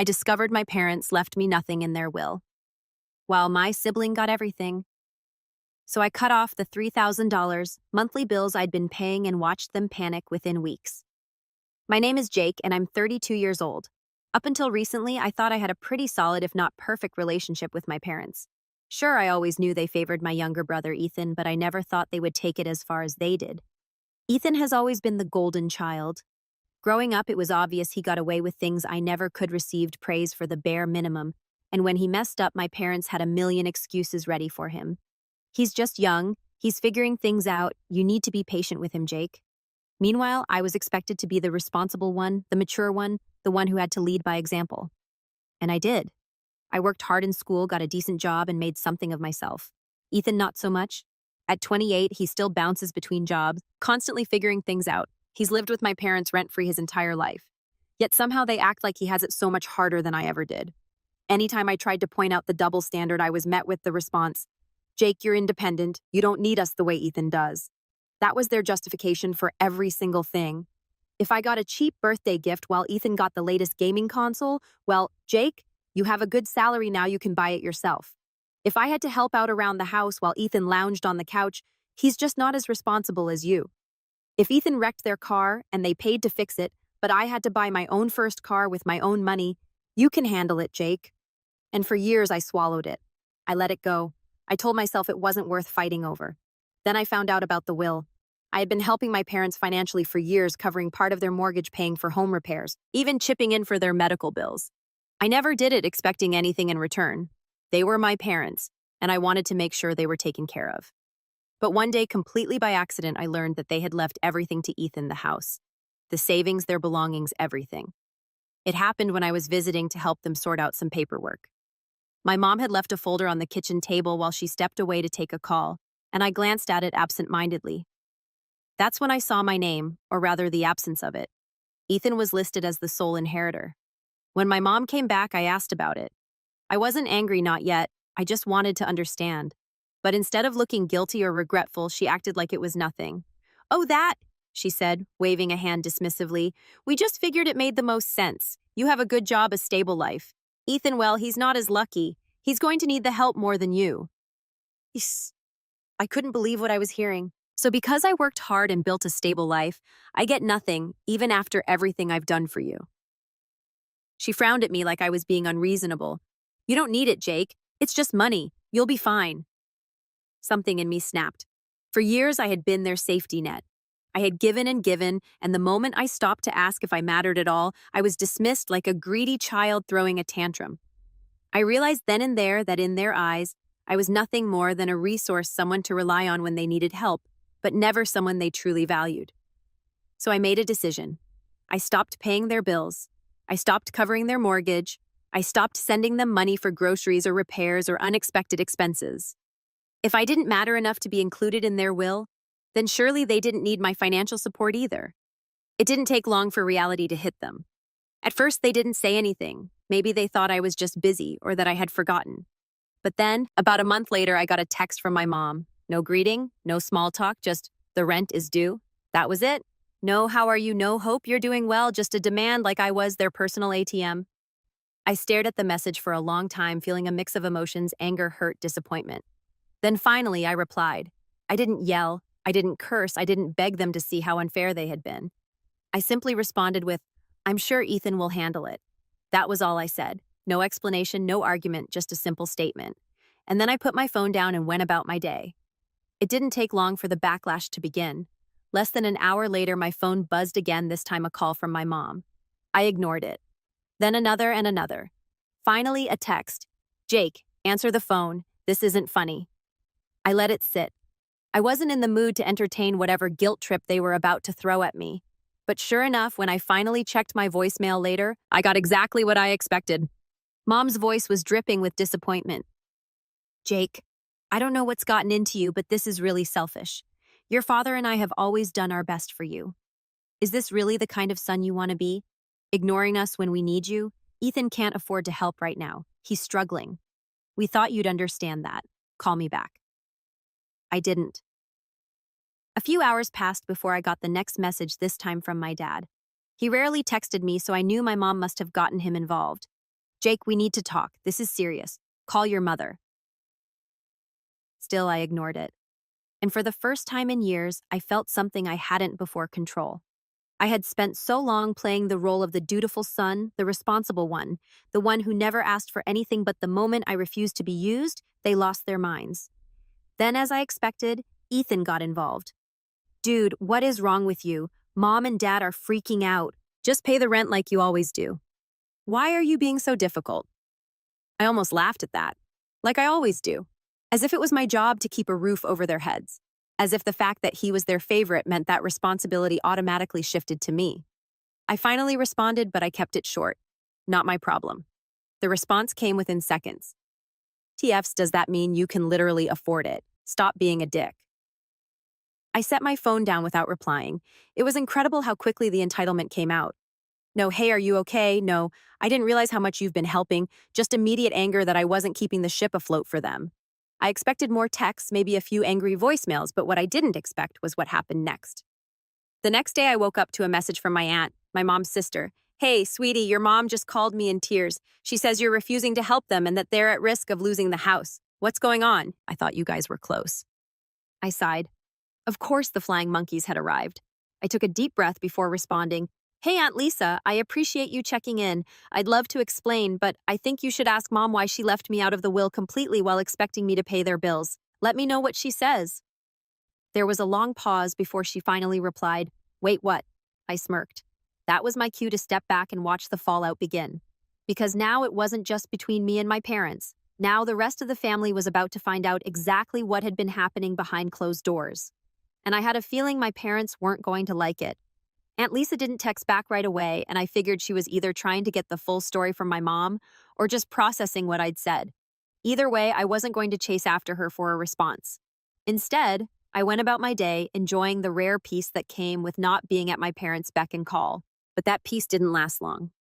I discovered my parents left me nothing in their will, while my sibling got everything. So I cut off the $3,000 monthly bills I'd been paying and watched them panic within weeks. My name is Jake, and I'm 32 years old. Up until recently, I thought I had a pretty solid, if not perfect, relationship with my parents. Sure, I always knew they favored my younger brother, Ethan, but I never thought they would take it as far as they did. Ethan has always been the golden child. Growing up, it was obvious he got away with things I never could, received praise for the bare minimum, and when he messed up, my parents had a million excuses ready for him. He's just young, he's figuring things out, you need to be patient with him, Jake. Meanwhile, I was expected to be the responsible one, the mature one, the one who had to lead by example. And I did. I worked hard in school, got a decent job, and made something of myself. Ethan, not so much. At 28, he still bounces between jobs, constantly figuring things out. He's lived with my parents rent-free his entire life. Yet somehow they act like he has it so much harder than I ever did. Anytime I tried to point out the double standard, I was met with the response, "Jake, you're independent. You don't need us the way Ethan does." That was their justification for every single thing. If I got a cheap birthday gift while Ethan got the latest gaming console, well, Jake, you have a good salary now, you can buy it yourself. If I had to help out around the house while Ethan lounged on the couch, he's just not as responsible as you. If Ethan wrecked their car and they paid to fix it, but I had to buy my own first car with my own money, you can handle it, Jake. And for years I swallowed it. I let it go. I told myself it wasn't worth fighting over. Then I found out about the will. I had been helping my parents financially for years, covering part of their mortgage, paying for home repairs, even chipping in for their medical bills. I never did it expecting anything in return. They were my parents, and I wanted to make sure they were taken care of. But one day, completely by accident, I learned that they had left everything to Ethan, the house. The savings, their belongings, everything. It happened when I was visiting to help them sort out some paperwork. My mom had left a folder on the kitchen table while she stepped away to take a call, and I glanced at it absent-mindedly. That's when I saw my name, or rather the absence of it. Ethan was listed as the sole inheritor. When my mom came back, I asked about it. I wasn't angry, not yet. I just wanted to understand. But instead of looking guilty or regretful, she acted like it was nothing. "Oh, that," she said, waving a hand dismissively. "We just figured it made the most sense. You have a good job, a stable life. Ethan, well, he's not as lucky. He's going to need the help more than you." I couldn't believe what I was hearing. So because I worked hard and built a stable life, I get nothing, even after everything I've done for you. She frowned at me like I was being unreasonable. "You don't need it, Jake. It's just money. You'll be fine." Something in me snapped. For years, I had been their safety net. I had given, and the moment I stopped to ask if I mattered at all, I was dismissed like a greedy child throwing a tantrum. I realized then and there that in their eyes, I was nothing more than a resource, someone to rely on when they needed help, but never someone they truly valued. So I made a decision. I stopped paying their bills. I stopped covering their mortgage. I stopped sending them money for groceries or repairs or unexpected expenses. If I didn't matter enough to be included in their will, then surely they didn't need my financial support either. It didn't take long for reality to hit them. At first, they didn't say anything. Maybe they thought I was just busy or that I had forgotten. But then, about a month later, I got a text from my mom. No greeting, no small talk, just "the rent is due." That was it. No "how are you," no "hope you're doing well," just a demand like I was their personal ATM. I stared at the message for a long time, feeling a mix of emotions: anger, hurt, disappointment. Then finally, I replied. I didn't yell, I didn't curse, I didn't beg them to see how unfair they had been. I simply responded with, "I'm sure Ethan will handle it." That was all I said. No explanation, no argument, just a simple statement. And then I put my phone down and went about my day. It didn't take long for the backlash to begin. Less than an hour later, my phone buzzed again, this time a call from my mom. I ignored it. Then another and another. Finally, a text. "Jake, answer the phone. This isn't funny." I let it sit. I wasn't in the mood to entertain whatever guilt trip they were about to throw at me. But sure enough, when I finally checked my voicemail later, I got exactly what I expected. Mom's voice was dripping with disappointment. "Jake, I don't know what's gotten into you, but this is really selfish. Your father and I have always done our best for you. Is this really the kind of son you want to be? Ignoring us when we need you? Ethan can't afford to help right now. He's struggling. We thought you'd understand that. Call me back." I didn't. A few hours passed before I got the next message, this time from my dad. He rarely texted me, so I knew my mom must have gotten him involved. Jake, we need to talk. This is serious. Call your mother. Still, I ignored it. And for the first time in years, I felt something I hadn't before control. I had spent so long playing the role of the dutiful son, the responsible one, the one who never asked for anything but the moment I refused to be used, they lost their minds. Then, as I expected, Ethan got involved. Dude, what is wrong with you? Mom and Dad are freaking out. Just pay the rent like you always do. Why are you being so difficult? I almost laughed at that. Like I always do. As if it was my job to keep a roof over their heads. As if the fact that he was their favorite meant that responsibility automatically shifted to me. I finally responded, but I kept it short. Not my problem. The response came within seconds. TFs, does that mean you can literally afford it? Stop being a dick. I set my phone down without replying. It was incredible how quickly the entitlement came out. No, hey, are you okay? No, I didn't realize how much you've been helping. Just immediate anger that I wasn't keeping the ship afloat for them. I expected more texts, maybe a few angry voicemails, but what I didn't expect was what happened next. The next day, I woke up to a message from my aunt, my mom's sister. Hey, sweetie, your mom just called me in tears. She says you're refusing to help them and that they're at risk of losing the house. What's going on? I thought you guys were close. I sighed. Of course the flying monkeys had arrived. I took a deep breath before responding. Hey, Aunt Lisa, I appreciate you checking in. I'd love to explain, but I think you should ask Mom why she left me out of the will completely while expecting me to pay their bills. Let me know what she says. There was a long pause before she finally replied, Wait, what? I smirked. That was my cue to step back and watch the fallout begin. Because now it wasn't just between me and my parents. Now the rest of the family was about to find out exactly what had been happening behind closed doors. And I had a feeling my parents weren't going to like it. Aunt Lisa didn't text back right away, and I figured she was either trying to get the full story from my mom or just processing what I'd said. Either way, I wasn't going to chase after her for a response. Instead, I went about my day enjoying the rare peace that came with not being at my parents' beck and call. But that peace didn't last long.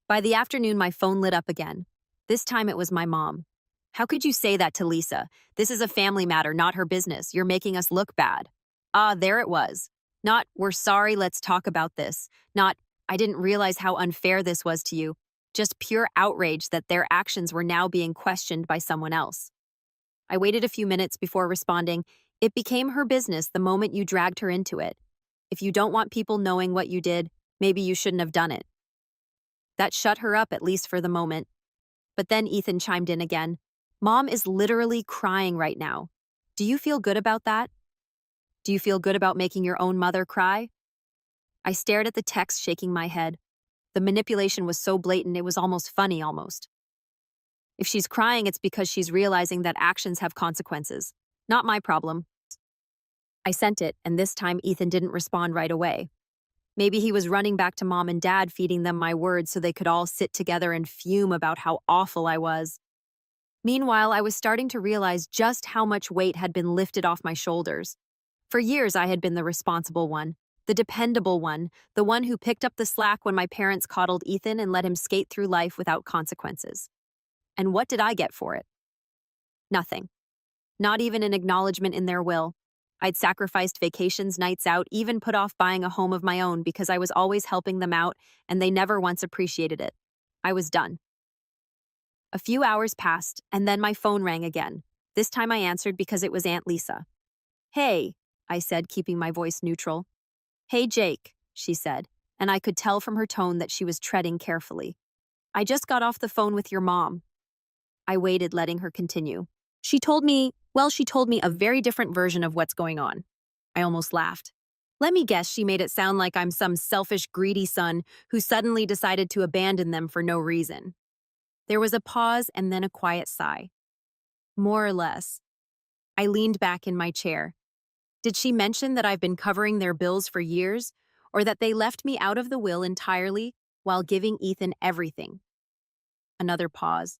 By the afternoon, my phone lit up again. This time it was my mom. How could you say that to Lisa? This is a family matter, not her business. You're making us look bad. Ah, there it was. Not, we're sorry, let's talk about this. Not, I didn't realize how unfair this was to you. Just pure outrage that their actions were now being questioned by someone else. I waited a few minutes before responding. It became her business the moment you dragged her into it. If you don't want people knowing what you did, maybe you shouldn't have done it. That shut her up, at least for the moment. But then Ethan chimed in again. Mom is literally crying right now. Do you feel good about that? Do you feel good about making your own mother cry? I stared at the text, shaking my head. The manipulation was so blatant it was almost funny, almost. If she's crying, it's because she's realizing that actions have consequences. Not my problem. I sent it, and this time Ethan didn't respond right away. Maybe he was running back to Mom and Dad, feeding them my words so they could all sit together and fume about how awful I was. Meanwhile, I was starting to realize just how much weight had been lifted off my shoulders. For years, I had been the responsible one, the dependable one, the one who picked up the slack when my parents coddled Ethan and let him skate through life without consequences. And what did I get for it? Nothing. Not even an acknowledgement in their will. I'd sacrificed vacations, nights out, even put off buying a home of my own because I was always helping them out, and they never once appreciated it. I was done. A few hours passed, and then my phone rang again. This time I answered because it was Aunt Lisa. Hey, I said, keeping my voice neutral. Hey, Jake, she said, and I could tell from her tone that she was treading carefully. I just got off the phone with your mom. I waited, letting her continue. She told me a very different version of what's going on. I almost laughed. Let me guess, she made it sound like I'm some selfish, greedy son who suddenly decided to abandon them for no reason. There was a pause and then a quiet sigh. More or less. I leaned back in my chair. Did she mention that I've been covering their bills for years, or that they left me out of the will entirely while giving Ethan everything? Another pause.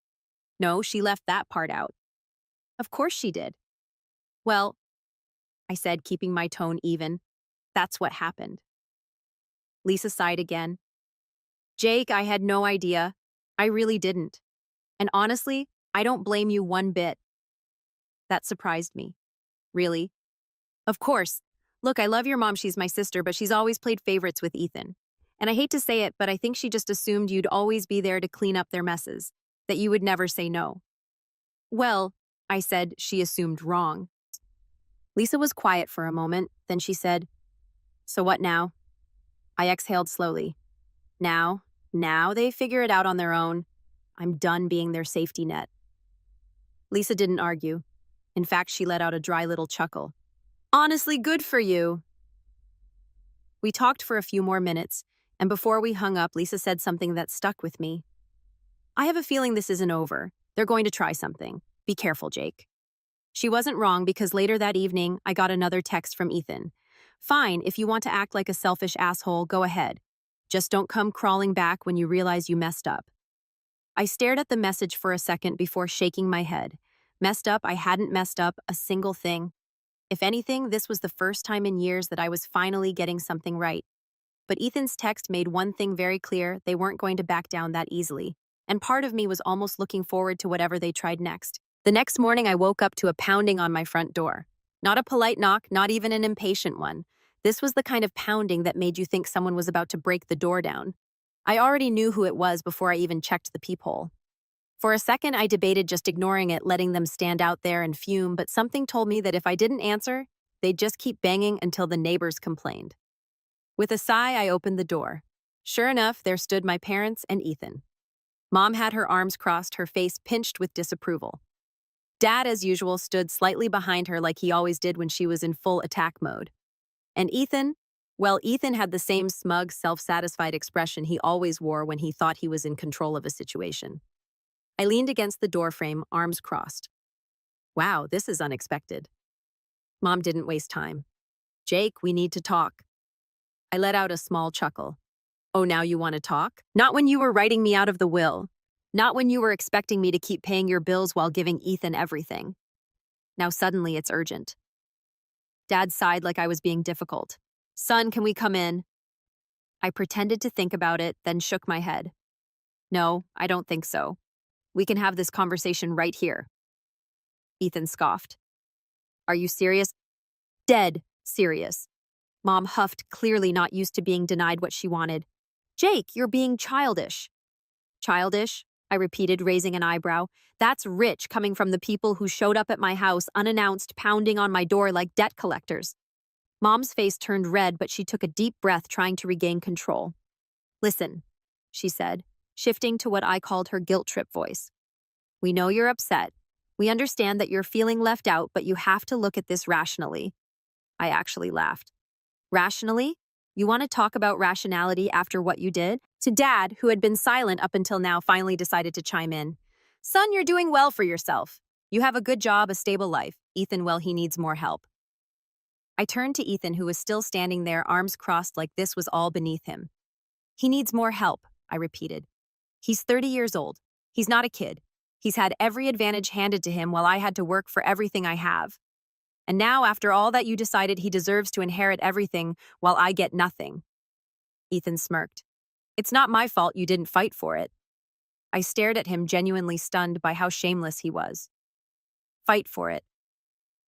No, she left that part out. Of course she did. Well, I said, keeping my tone even, that's what happened. Lisa sighed again. Jake, I had no idea. I really didn't. And honestly, I don't blame you one bit. That surprised me. Really? Of course. Look, I love your mom, she's my sister, but she's always played favorites with Ethan. And I hate to say it, but I think she just assumed you'd always be there to clean up their messes. that you would never say no. Well, I said, she assumed wrong. Lisa was quiet for a moment, then she said, so what now? I exhaled slowly. Now they figure it out on their own. I'm done being their safety net. Lisa didn't argue. In fact, she let out a dry little chuckle. Honestly, good for you. We talked for a few more minutes, and before we hung up, Lisa said something that stuck with me. I have a feeling this isn't over. They're going to try something. Be careful, Jake. She wasn't wrong because later that evening, I got another text from Ethan. Fine, if you want to act like a selfish asshole, go ahead. Just don't come crawling back when you realize you messed up. I stared at the message for a second before shaking my head. Messed up, I hadn't messed up a single thing. If anything, this was the first time in years that I was finally getting something right. But Ethan's text made one thing very clear: they weren't going to back down that easily. And part of me was almost looking forward to whatever they tried next. The next morning, I woke up to a pounding on my front door. Not a polite knock, not even an impatient one. This was the kind of pounding that made you think someone was about to break the door down. I already knew who it was before I even checked the peephole. For a second, I debated just ignoring it, letting them stand out there and fume, but something told me that if I didn't answer, they'd just keep banging until the neighbors complained. With a sigh, I opened the door. Sure enough, there stood my parents and Ethan. Mom had her arms crossed, her face pinched with disapproval. Dad, as usual, stood slightly behind her like he always did when she was in full attack mode. And Ethan? Well, Ethan had the same smug, self-satisfied expression he always wore when he thought he was in control of a situation. I leaned against the doorframe, arms crossed. Wow, this is unexpected. Mom didn't waste time. Jake, we need to talk. I let out a small chuckle. Oh, now you want to talk? Not when you were writing me out of the will. Not when you were expecting me to keep paying your bills while giving Ethan everything. Now suddenly it's urgent. Dad sighed like I was being difficult. Son, can we come in? I pretended to think about it, then shook my head. No, I don't think so. We can have this conversation right here. Ethan scoffed. Are you serious? Dead serious. Mom huffed, clearly not used to being denied what she wanted. Jake, you're being childish. Childish? I repeated, raising an eyebrow. That's rich coming from the people who showed up at my house unannounced, pounding on my door like debt collectors. Mom's face turned red, but she took a deep breath, trying to regain control. Listen, she said, shifting to what I called her guilt trip voice. We know you're upset. We understand that you're feeling left out, but you have to look at this rationally. I actually laughed. Rationally? You want to talk about rationality after what you did? To Dad, who had been silent up until now, finally decided to chime in. Son, you're doing well for yourself. You have a good job, a stable life. Ethan, well, he needs more help. I turned to Ethan, who was still standing there, arms crossed like this was all beneath him. He needs more help, I repeated. He's 30 years old. He's not a kid. He's had every advantage handed to him while I had to work for everything I have. And now, after all that, you decided he deserves to inherit everything while I get nothing. Ethan smirked. It's not my fault you didn't fight for it. I stared at him, genuinely stunned by how shameless he was. Fight for it.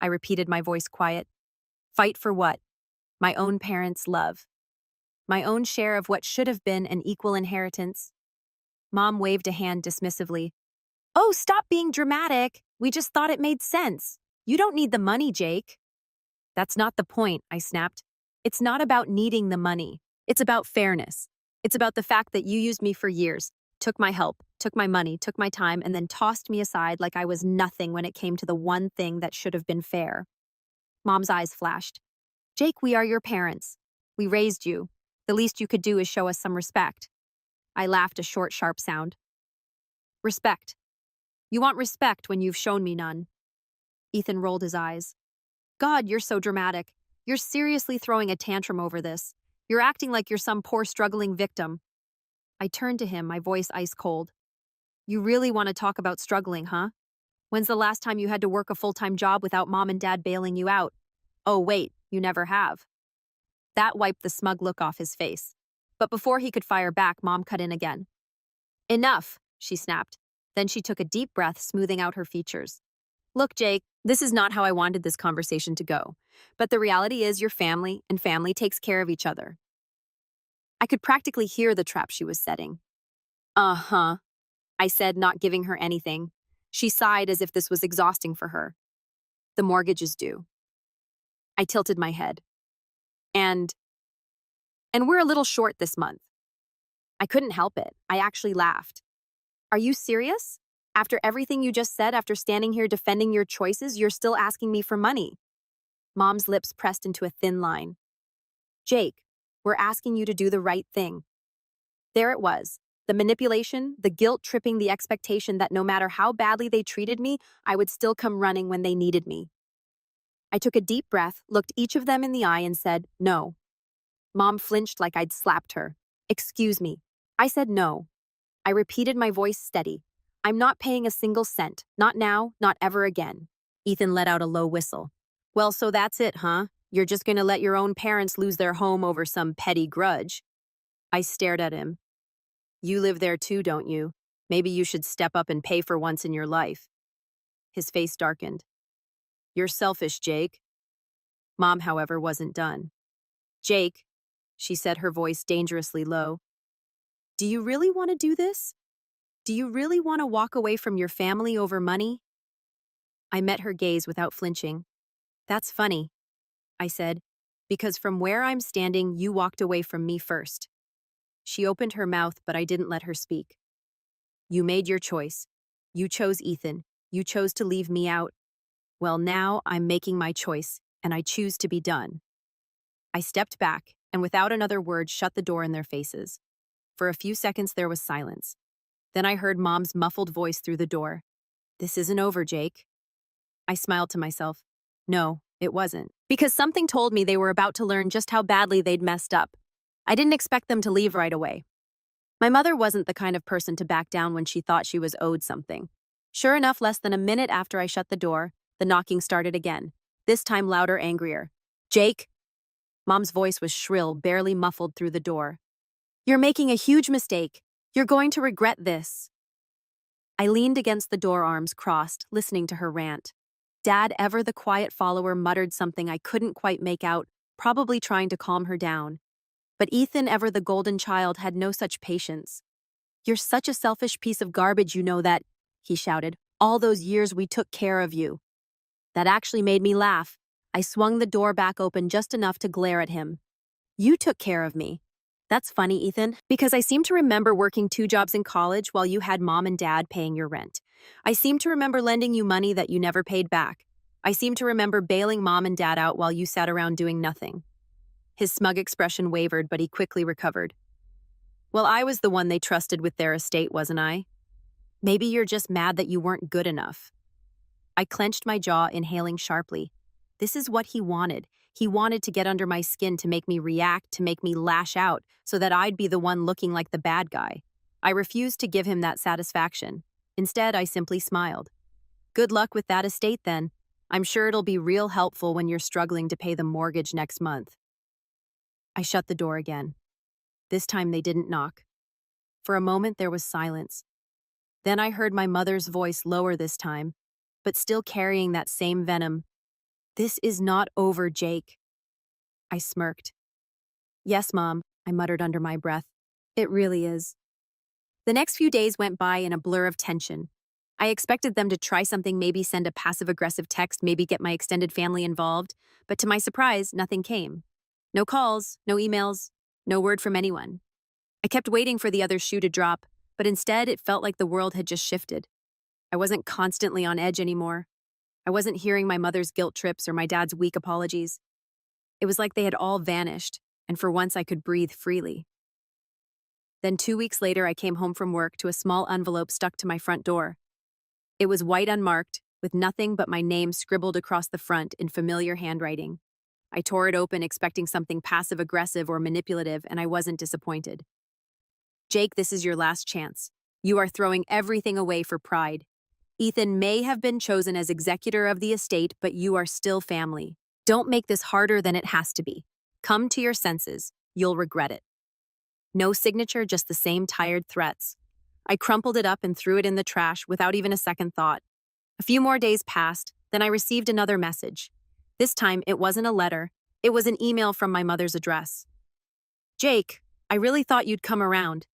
I repeated, my voice quiet. Fight for what? My own parents' love. My own share of what should have been an equal inheritance. Mom waved a hand dismissively. Oh, stop being dramatic. We just thought it made sense. You don't need the money, Jake. That's not the point, I snapped. It's not about needing the money. It's about fairness. It's about the fact that you used me for years, took my help, took my money, took my time, and then tossed me aside like I was nothing when it came to the one thing that should have been fair. Mom's eyes flashed. Jake, we are your parents. We raised you. The least you could do is show us some respect. I laughed, a short, sharp sound. Respect. You want respect when you've shown me none. Ethan rolled his eyes. God, you're so dramatic. You're seriously throwing a tantrum over this. You're acting like you're some poor struggling victim. I turned to him, my voice ice cold. You really want to talk about struggling, huh? When's the last time you had to work a full-time job without Mom and Dad bailing you out? Oh, wait, you never have. That wiped the smug look off his face. But before he could fire back, Mom cut in again. Enough, she snapped. Then she took a deep breath, smoothing out her features. Look, Jake, this is not how I wanted this conversation to go. But the reality is you're family, and family takes care of each other. I could practically hear the trap she was setting. Uh-huh. I said, not giving her anything. She sighed as if this was exhausting for her. The mortgage is due. I tilted my head. And we're a little short this month. I couldn't help it. I actually laughed. Are you serious? After everything you just said, after standing here defending your choices, you're still asking me for money. Mom's lips pressed into a thin line. Jake, we're asking you to do the right thing. There it was. The manipulation, the guilt-tripping, the expectation that no matter how badly they treated me, I would still come running when they needed me. I took a deep breath, looked each of them in the eye, and said, no. Mom flinched like I'd slapped her. Excuse me. I said no. I repeated, my voice steady. I'm not paying a single cent. Not now, not ever again. Ethan let out a low whistle. Well, so that's it, huh? You're just gonna let your own parents lose their home over some petty grudge? I stared at him. You live there too, don't you? Maybe you should step up and pay for once in your life. His face darkened. You're selfish, Jake. Mom, however, wasn't done. Jake, she said, her voice dangerously low. Do you really want to do this? Do you really want to walk away from your family over money? I met her gaze without flinching. That's funny, I said, because from where I'm standing, you walked away from me first. She opened her mouth, but I didn't let her speak. You made your choice. You chose Ethan. You chose to leave me out. Well, now I'm making my choice, and I choose to be done. I stepped back, and without another word, shut the door in their faces. For a few seconds, there was silence. Then I heard Mom's muffled voice through the door. This isn't over, Jake. I smiled to myself. No, it wasn't. Because something told me they were about to learn just how badly they'd messed up. I didn't expect them to leave right away. My mother wasn't the kind of person to back down when she thought she was owed something. Sure enough, less than a minute after I shut the door, the knocking started again, this time louder, angrier. Jake? Mom's voice was shrill, barely muffled through the door. You're making a huge mistake. You're going to regret this. I leaned against the door, arms crossed, listening to her rant. Dad, ever the quiet follower, muttered something I couldn't quite make out, probably trying to calm her down. But Ethan, ever the golden child, had no such patience. You're such a selfish piece of garbage, you know that, he shouted. All those years we took care of you. That actually made me laugh. I swung the door back open just enough to glare at him. You took care of me. That's funny, Ethan, because I seem to remember working 2 jobs in college while you had Mom and Dad paying your rent. I seem to remember lending you money that you never paid back. I seem to remember bailing Mom and Dad out while you sat around doing nothing. His smug expression wavered, but he quickly recovered. Well, I was the one they trusted with their estate, wasn't I? Maybe you're just mad that you weren't good enough. I clenched my jaw, inhaling sharply. This is what he wanted. He wanted to get under my skin, to make me react, to make me lash out, so that I'd be the one looking like the bad guy. I refused to give him that satisfaction. Instead, I simply smiled. Good luck with that estate, then. I'm sure it'll be real helpful when you're struggling to pay the mortgage next month. I shut the door again. This time they didn't knock. For a moment there was silence. Then I heard my mother's voice, lower this time, but still carrying that same venom. This is not over, Jake. I smirked. Yes, Mom, I muttered under my breath. It really is. The next few days went by in a blur of tension. I expected them to try something, maybe send a passive-aggressive text, maybe get my extended family involved, but to my surprise, nothing came. No calls, no emails, no word from anyone. I kept waiting for the other shoe to drop, but instead it felt like the world had just shifted. I wasn't constantly on edge anymore. I wasn't hearing my mother's guilt trips or my dad's weak apologies. It was like they had all vanished, and for once I could breathe freely. Then 2 weeks later, I came home from work to a small envelope stuck to my front door. It was white, unmarked, with nothing but my name scribbled across the front in familiar handwriting. I tore it open, expecting something passive-aggressive or manipulative, and I wasn't disappointed. Jake, this is your last chance. You are throwing everything away for pride. Ethan may have been chosen as executor of the estate, but you are still family. Don't make this harder than it has to be. Come to your senses. You'll regret it. No signature, just the same tired threats. I crumpled it up and threw it in the trash without even a second thought. A few more days passed, then I received another message. This time, it wasn't a letter. It was an email from my mother's address. Jake, I really thought you'd come around.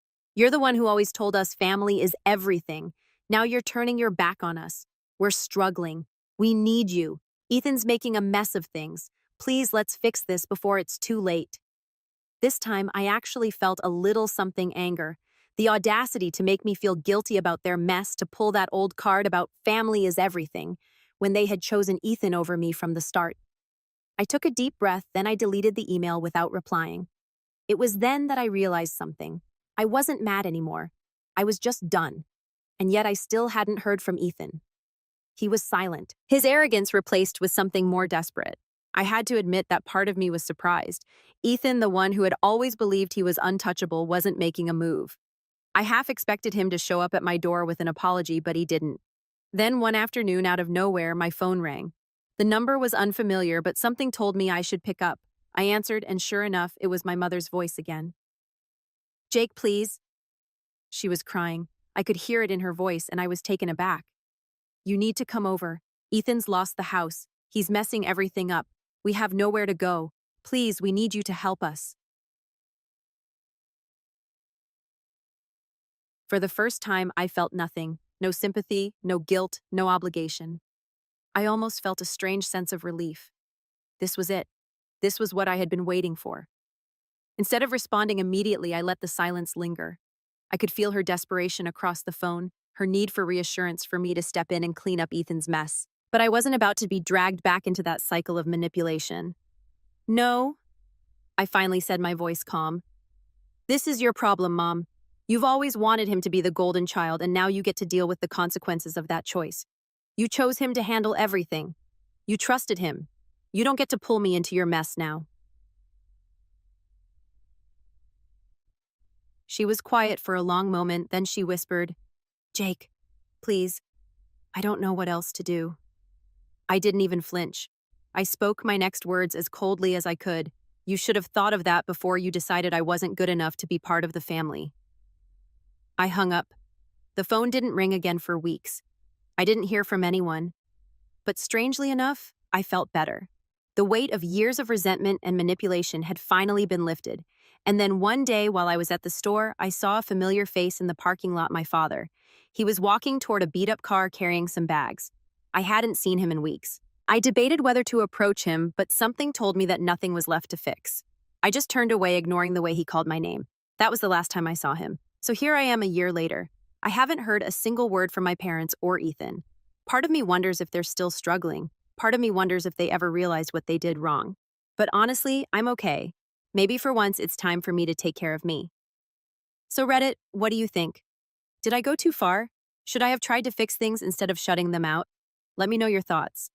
You're the one who always told us family is everything. Now you're turning your back on us. We're struggling. We need you. Ethan's making a mess of things. Please, let's fix this before it's too late. This time, I actually felt a little something anger. The audacity to make me feel guilty about their mess, to pull that old card about family is everything, when they had chosen Ethan over me from the start. I took a deep breath, then I deleted the email without replying. It was then that I realized something. I wasn't mad anymore. I was just done. And yet I still hadn't heard from Ethan. He was silent, his arrogance replaced with something more desperate. I had to admit that part of me was surprised. Ethan, the one who had always believed he was untouchable, wasn't making a move. I half expected him to show up at my door with an apology, but he didn't. Then one afternoon, out of nowhere, my phone rang. The number was unfamiliar, but something told me I should pick up. I answered, and sure enough, it was my mother's voice again. "Jake, please." She was crying. I could hear it in her voice, and I was taken aback. "You need to come over. Ethan's lost the house. He's messing everything up. We have nowhere to go. Please, we need you to help us." For the first time, I felt nothing. No sympathy, no guilt, no obligation. I almost felt a strange sense of relief. This was it. This was what I had been waiting for. Instead of responding immediately, I let the silence linger. I could feel her desperation across the phone, her need for reassurance for me to step in and clean up Ethan's mess. But I wasn't about to be dragged back into that cycle of manipulation. "No," I finally said, my voice calm. "This is your problem, Mom. You've always wanted him to be the golden child, and now you get to deal with the consequences of that choice. You chose him to handle everything. You trusted him. You don't get to pull me into your mess now." She was quiet for a long moment, then she whispered, "Jake, please, I don't know what else to do." I didn't even flinch. I spoke my next words as coldly as I could. "You should have thought of that before you decided I wasn't good enough to be part of the family." I hung up. The phone didn't ring again for weeks. I didn't hear from anyone. But strangely enough, I felt better. The weight of years of resentment and manipulation had finally been lifted. And then one day while I was at the store, I saw a familiar face in the parking lot, my father. He was walking toward a beat-up car carrying some bags. I hadn't seen him in weeks. I debated whether to approach him, but something told me that nothing was left to fix. I just turned away, ignoring the way he called my name. That was the last time I saw him. So here I am a year later. I haven't heard a single word from my parents or Ethan. Part of me wonders if they're still struggling. Part of me wonders if they ever realized what they did wrong. But honestly, I'm okay. Maybe for once it's time for me to take care of me. So Reddit, what do you think? Did I go too far? Should I have tried to fix things instead of shutting them out? Let me know your thoughts.